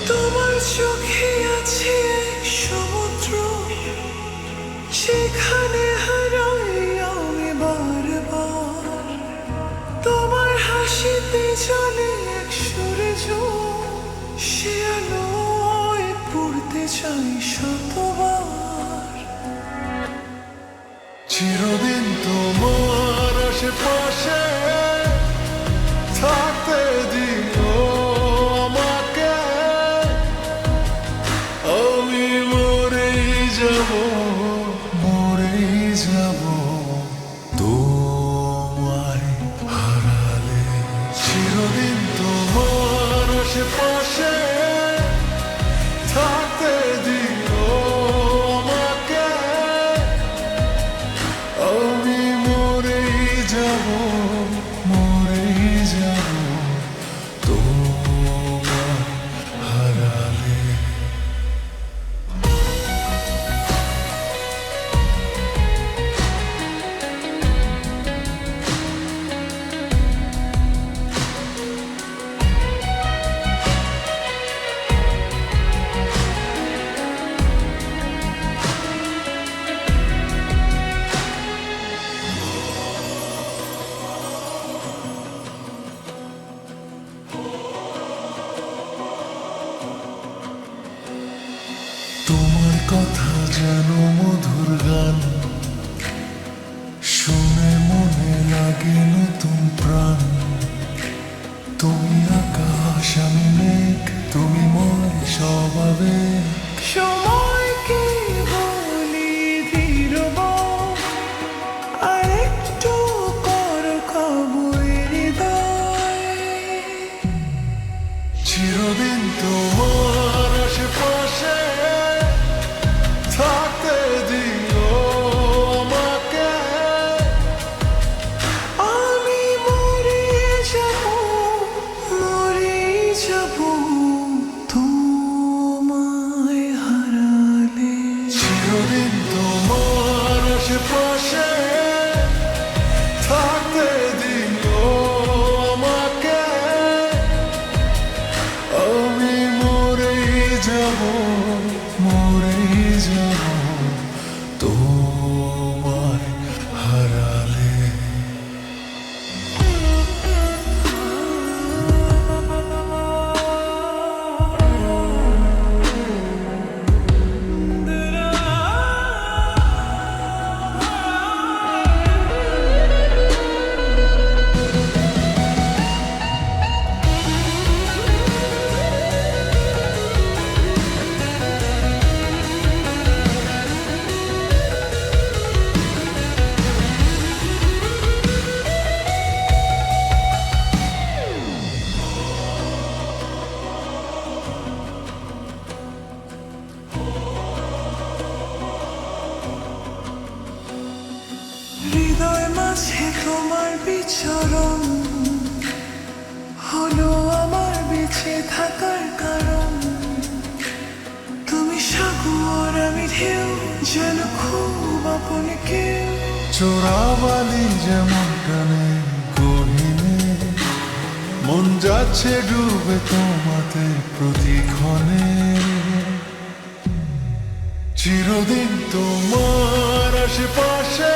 তোমার চোখে আছে এক সমুদ্র, সেখানে হারাই আমি বারবার। তোমার হাসিতে চলে এক সূর্য, সে আলোয় পড়তে চাই শতবার। চিরদিন তোমার আশেপাশে থাকতে দিও আমাকে, আমি মরেই যাব, মরেই যাব তোমায় হারালে। চিরদিন তোমার আশেপাশে থাকতে দিও আমাকে, আমি মরেই যাব, মরেই যাব তোমায় হারালে। তোমার কথা যেন মধুর গান, শুনে মনে লাগে নতুন প্রাণ। তুমি আকাশ আমি মেঘ, তুমি ময় সব আবেগ। সময়কে বলি ধীর মন, আর একটু কর কবুল হৃদয়। চিরদিন তোমার আশেপাশে থাকতে দিও আমাকে, আমি মরে যাব, মরে যাব তোমায় হারালে। চিরদিন তোমার আশেপাশে থাকতে দিও আমাকে, আমি মরেই যাব, মরেই যাব তোমায় হারালে। হৃদয় মাঝে তোমার বিচরণ হলো আমার বেঁচে থাকার কারণ। তুমি সাগর আমি ঢেউ, যেন খুব আপন কেউ। চোরাবালি যেমন টানে গহীনে, মন যাচ্ছে ডুবে তোমাতে প্রতিক্ষণে। চিরদিন তোমার আশেপাশে